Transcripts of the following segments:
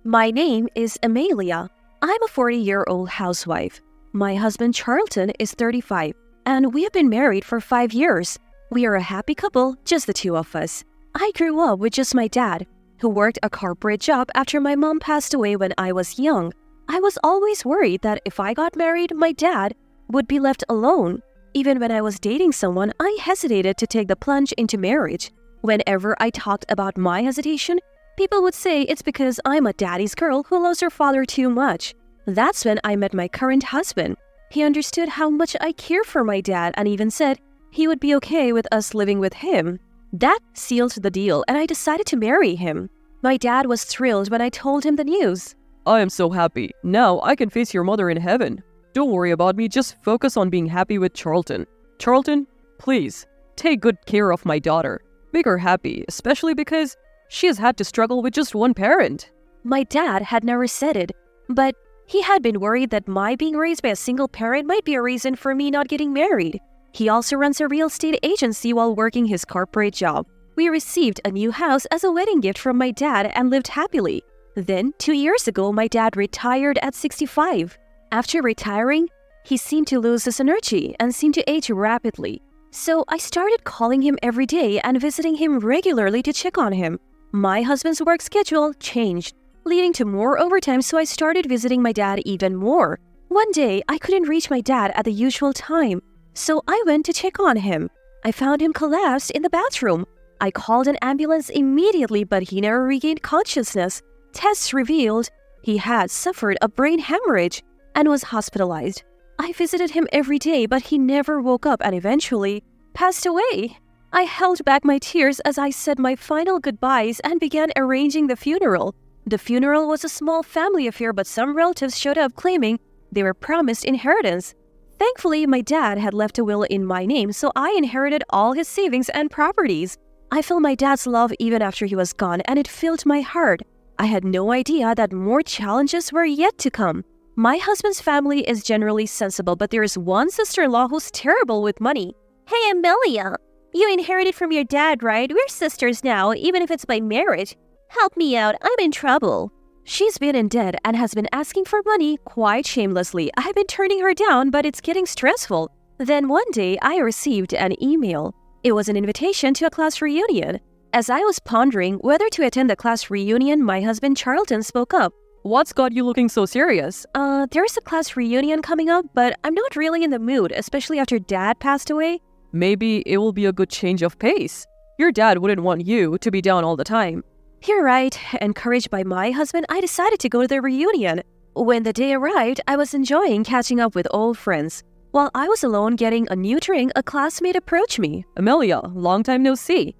My name is Amelia. I'm a 40-year-old housewife. My husband Charlton is 35, and we have been married for 5 years. We are a happy couple, just the two of us. I grew up with just my dad, who worked a corporate job after my mom passed away when I was young. I was always worried that if I got married, my dad would be left alone. Even when I was dating someone, I hesitated to take the plunge into marriage. Whenever I talked about my hesitation, people would say it's because I'm a daddy's girl who loves her father too much. That's when I met my current husband. He understood how much I care for my dad and even said he would be okay with us living with him. That sealed the deal, and I decided to marry him. My dad was thrilled when I told him the news. I am so happy. Now I can face your mother in heaven. Don't worry about me, just focus on being happy with Charlton. Charlton, please, take good care of my daughter. Make her happy, especially because she has had to struggle with just one parent. My dad had never said it, but he had been worried that my being raised by a single parent might be a reason for me not getting married. He also runs a real estate agency while working his corporate job. We received a new house as a wedding gift from my dad and lived happily. Then, 2 years ago, my dad retired at 65. After retiring, he seemed to lose his energy and seemed to age rapidly. So I started calling him every day and visiting him regularly to check on him. My husband's work schedule changed, leading to more overtime, so I started visiting my dad even more. One day, I couldn't reach my dad at the usual time, so I went to check on him. I found him collapsed in the bathroom. I called an ambulance immediately, but he never regained consciousness. Tests revealed he had suffered a brain hemorrhage and was hospitalized. I visited him every day, but he never woke up and eventually passed away. I held back my tears as I said my final goodbyes and began arranging the funeral. The funeral was a small family affair, but some relatives showed up claiming they were promised inheritance. Thankfully, my dad had left a will in my name, so I inherited all his savings and properties. I felt my dad's love even after he was gone, and it filled my heart. I had no idea that more challenges were yet to come. My husband's family is generally sensible, but there is one sister-in-law who's terrible with money. Hey, Amelia, you inherited from your dad, right? We're sisters now, even if it's by marriage. Help me out, I'm in trouble. She's been in debt and has been asking for money quite shamelessly. I've been turning her down, but it's getting stressful. Then one day, I received an email. It was an invitation to a class reunion. As I was pondering whether to attend the class reunion, my husband Charlton spoke up. What's got you looking so serious? There's a class reunion coming up, but I'm not really in the mood, especially after Dad passed away. Maybe it will be a good change of pace. Your dad wouldn't want you to be down all the time. You're right. Encouraged by my husband, I decided to go to the reunion. When the day arrived, I was enjoying catching up with old friends. While I was alone getting a new drink, a classmate approached me. Amelia, long time no see.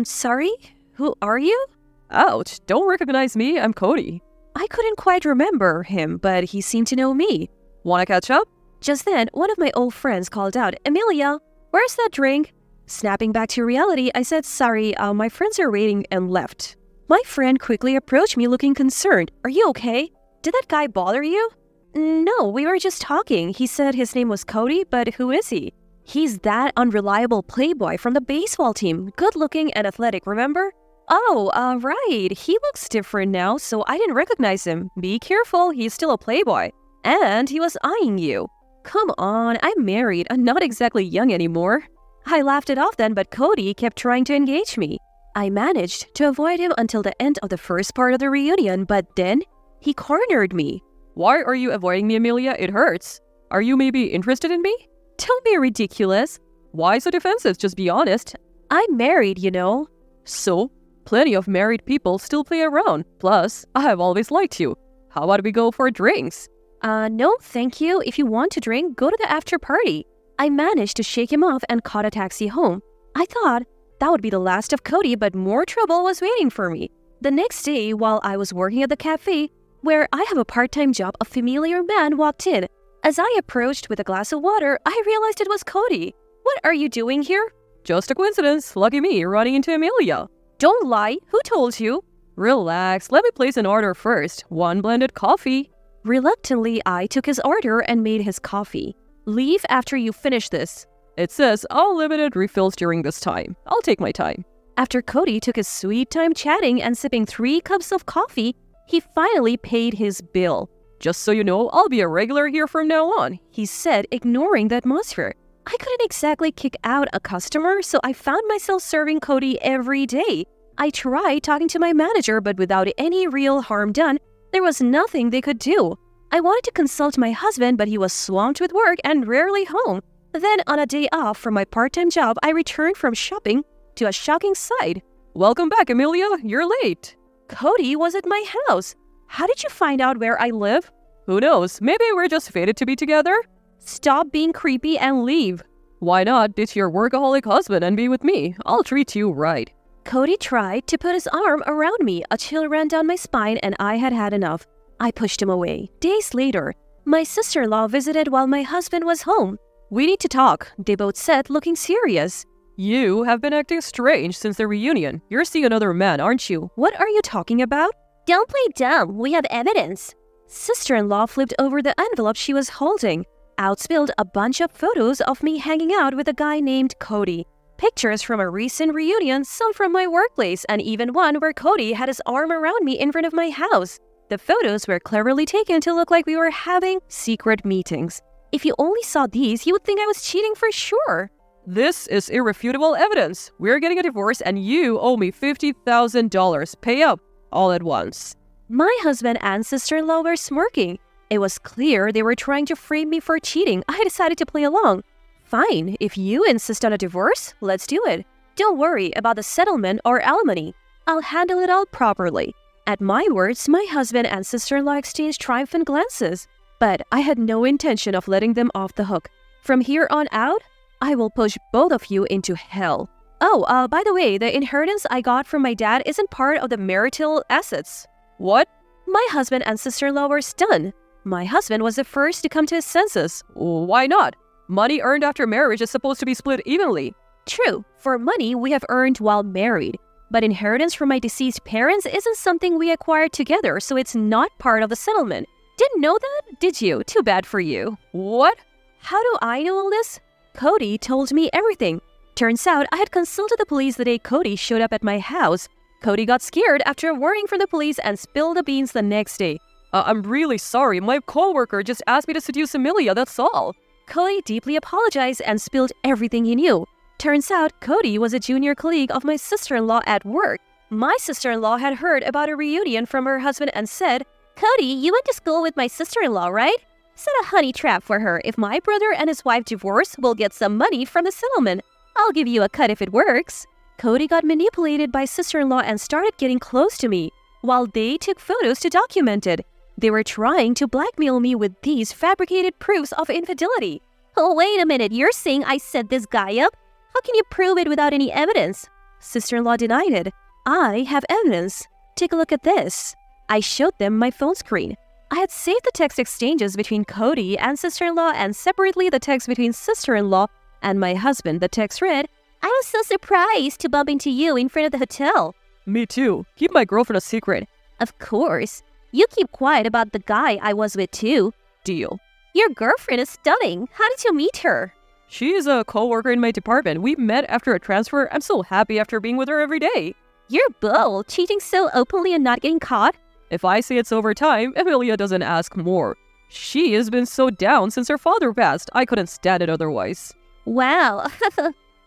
Sorry? Who are you? Ouch, don't recognize me, I'm Cody. I couldn't quite remember him, but he seemed to know me. Wanna catch up? Just then, one of my old friends called out, Amelia, where's that drink? Snapping back to reality, I said, sorry, my friends are waiting, and left. My friend quickly approached me looking concerned. Are you okay? Did that guy bother you? No, we were just talking. He said his name was Cody, but who is he? He's that unreliable playboy from the baseball team. Good-looking and athletic, remember? Oh, right. He looks different now, so I didn't recognize him. Be careful, he's still a playboy. And he was eyeing you. Come on, I'm married. I'm not exactly young anymore. I laughed it off then, but Cody kept trying to engage me. I managed to avoid him until the end of the first part of the reunion, but then he cornered me. Why are you avoiding me, Amelia? It hurts. Are you maybe interested in me? Don't be ridiculous. Why so defensive? Just be honest. I'm married, you know. So, plenty of married people still play around. Plus, I've always liked you. How about we go for drinks? No, thank you. If you want to drink, go to the after party. I managed to shake him off and caught a taxi home. I thought that would be the last of Cody, but more trouble was waiting for me. The next day, while I was working at the cafe, where I have a part-time job, a familiar man walked in. As I approached with a glass of water, I realized it was Cody. What are you doing here? Just a coincidence. Lucky me, running into Amelia. Don't lie. Who told you? Relax. Let me place an order first. 1 blended coffee. Reluctantly, I took his order and made his coffee. Leave after you finish this. It says all limited refills during this time. I'll take my time. After Cody took his sweet time chatting and sipping 3 cups of coffee, He finally paid his bill. Just so you know, I'll be a regular here from now on, he said, ignoring the atmosphere. I couldn't exactly kick out a customer, so I found myself serving Cody every day. I tried talking to my manager, but without any real harm done, there was nothing they could do. I wanted to consult my husband, but he was swamped with work and rarely home. Then, on a day off from my part-time job, I returned from shopping to a shocking sight. Welcome back, Amelia. You're late. Cody was at my house. How did you find out where I live? Who knows? Maybe we're just fated to be together? Stop being creepy and leave. Why not ditch your workaholic husband and be with me? I'll treat you right. Cody tried to put his arm around me. A chill ran down my spine and I had had enough. I pushed him away. Days later, my sister-in-law visited while my husband was home. We need to talk, they both said, looking serious. You have been acting strange since the reunion. You're seeing another man, aren't you? What are you talking about? Don't play dumb. We have evidence. Sister-in-law flipped over the envelope she was holding. Out spilled a bunch of photos of me hanging out with a guy named Cody. Pictures from a recent reunion, some from my workplace, and even one where Cody had his arm around me in front of my house. The photos were cleverly taken to look like we were having secret meetings. If you only saw these, you would think I was cheating for sure. This is irrefutable evidence. We're getting a divorce and you owe me $50,000. Pay up all at once. My husband and sister-in-law were smirking. It was clear they were trying to frame me for cheating. I decided to play along. Fine, if you insist on a divorce, let's do it. Don't worry about the settlement or alimony. I'll handle it all properly. At my words, my husband and sister-in-law exchanged triumphant glances. But I had no intention of letting them off the hook. From here on out, I will push both of you into hell. Oh, by the way, the inheritance I got from my dad isn't part of the marital assets. What? My husband and sister-in-law were stunned. My husband was the first to come to his senses. Why not? Money earned after marriage is supposed to be split evenly. True, for money we have earned while married. But inheritance from my deceased parents isn't something we acquired together, so it's not part of the settlement. Didn't know that, did you? Too bad for you. What? How do I know all this? Cody told me everything. Turns out I had consulted the police the day Cody showed up at my house. Cody got scared after worrying from the police and spilled the beans the next day. I'm really sorry. My coworker just asked me to seduce Amelia, that's all. Cody deeply apologized and spilled everything he knew. Turns out Cody was a junior colleague of my sister-in-law at work. My sister-in-law had heard about a reunion from her husband and said, Cody, you went to school with my sister-in-law, right? Set a honey trap for her. If my brother and his wife divorce, we'll get some money from the settlement. I'll give you a cut if it works. Cody got manipulated by sister-in-law and started getting close to me, while they took photos to document it. They were trying to blackmail me with these fabricated proofs of infidelity. Oh, wait a minute. You're saying I set this guy up? How can you prove it without any evidence? Sister-in-law denied it. I have evidence. Take a look at this. I showed them my phone screen. I had saved the text exchanges between Cody and sister-in-law and separately the text between sister-in-law and my husband. The text read, I was so surprised to bump into you in front of the hotel. Me too. Keep my girlfriend a secret. Of course. You keep quiet about the guy I was with too. Deal. Your girlfriend is stunning. How did you meet her? She is a co-worker in my department. We met after a transfer. I'm so happy after being with her every day. You're bold, cheating so openly and not getting caught. If I say it's over time, Amelia doesn't ask more. She has been so down since her father passed. I couldn't stand it otherwise. Wow.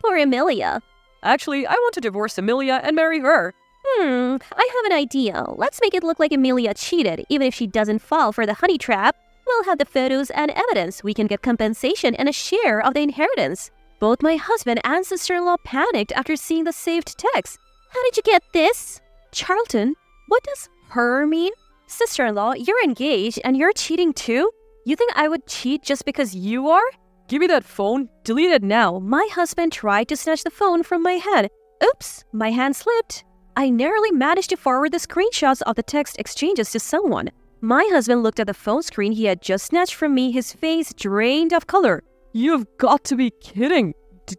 Poor Amelia. Actually, I want to divorce Amelia and marry her. I have an idea. Let's make it look like Amelia cheated. Even if she doesn't fall for the honey trap, we'll have the photos and evidence. We can get compensation and a share of the inheritance. Both my husband and sister-in-law panicked after seeing the saved text. How did you get this? Charlton, what does her mean? Sister-in-law, you're engaged and you're cheating too? You think I would cheat just because you are? Give me that phone. Delete it now. My husband tried to snatch the phone from my hand. Oops, my hand slipped. I narrowly managed to forward the screenshots of the text exchanges to someone. My husband looked at the phone screen he had just snatched from me, his face drained of color. You've got to be kidding.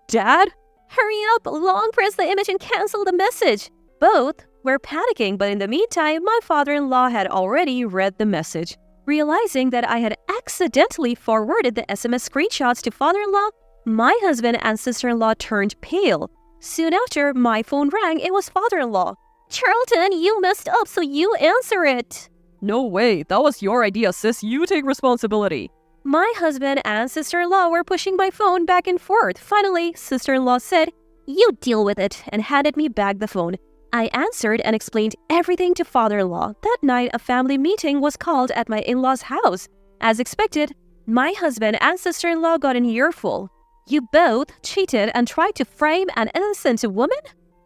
Dad? Hurry up, long press the image and cancel the message. Both were panicking, but in the meantime, my father-in-law had already read the message. Realizing that I had accidentally forwarded the SMS screenshots to father-in-law, my husband and sister-in-law turned pale. Soon after, my phone rang. It was father-in-law. Charlton, you messed up, so you answer it. No way, that was your idea, sis. You take responsibility. My husband and sister-in-law were pushing my phone back and forth. Finally, sister-in-law said, "You deal with it," and handed me back the phone. I answered and explained everything to father-in-law. That night, a family meeting was called at my in-laws' house. As expected, my husband and sister-in-law got an earful. "You both cheated and tried to frame an innocent woman?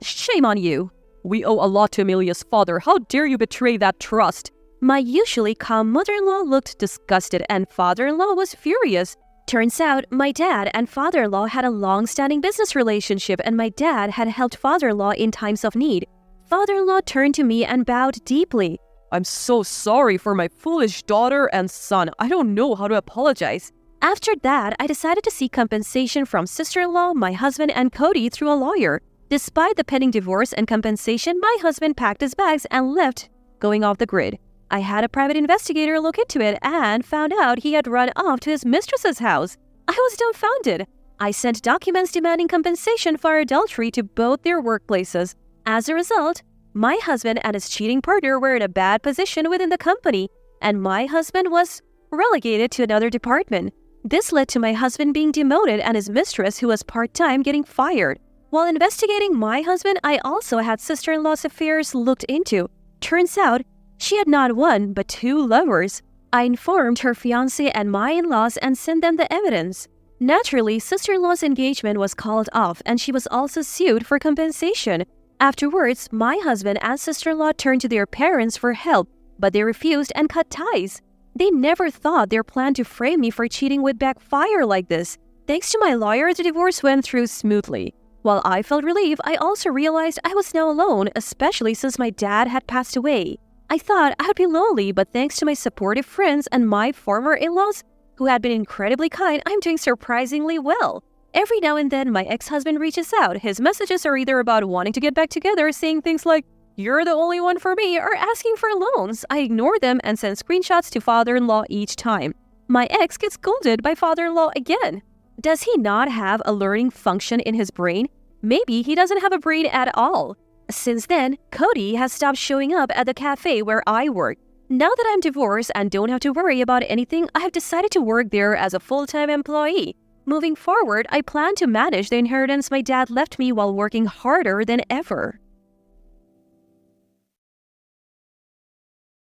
Shame on you." We owe a lot to Amelia's father. How dare you betray that trust? My usually calm mother-in-law looked disgusted and father-in-law was furious. Turns out, my dad and father-in-law had a long-standing business relationship and my dad had helped father-in-law in times of need. Father-in-law turned to me and bowed deeply. I'm so sorry for my foolish daughter and son. I don't know how to apologize. After that, I decided to seek compensation from sister-in-law, my husband, and Cody through a lawyer. Despite the pending divorce and compensation, my husband packed his bags and left, going off the grid. I had a private investigator look into it and found out he had run off to his mistress's house. I was dumbfounded. I sent documents demanding compensation for adultery to both their workplaces. As a result, my husband and his cheating partner were in a bad position within the company, and my husband was relegated to another department. This led to my husband being demoted and his mistress, who was part-time, getting fired. While investigating my husband, I also had sister-in-law's affairs looked into. Turns out, she had not one, but two lovers. I informed her fiancé and my in-laws and sent them the evidence. Naturally, sister-in-law's engagement was called off and she was also sued for compensation. Afterwards, my husband and sister-in-law turned to their parents for help, but they refused and cut ties. They never thought their plan to frame me for cheating would backfire like this. Thanks to my lawyer, the divorce went through smoothly. While I felt relief, I also realized I was now alone, especially since my dad had passed away. I thought I'd be lonely, but thanks to my supportive friends and my former in-laws, who had been incredibly kind, I'm doing surprisingly well. Every now and then, my ex-husband reaches out. His messages are either about wanting to get back together, saying things like, "You're the only one for me," or asking for loans. I ignore them and send screenshots to father-in-law each time. My ex gets scolded by father-in-law again. Does he not have a learning function in his brain? Maybe he doesn't have a brain at all. Since then, Cody has stopped showing up at the cafe where I work. Now that I'm divorced and don't have to worry about anything, I have decided to work there as a full-time employee. Moving forward, I plan to manage the inheritance my dad left me while working harder than ever.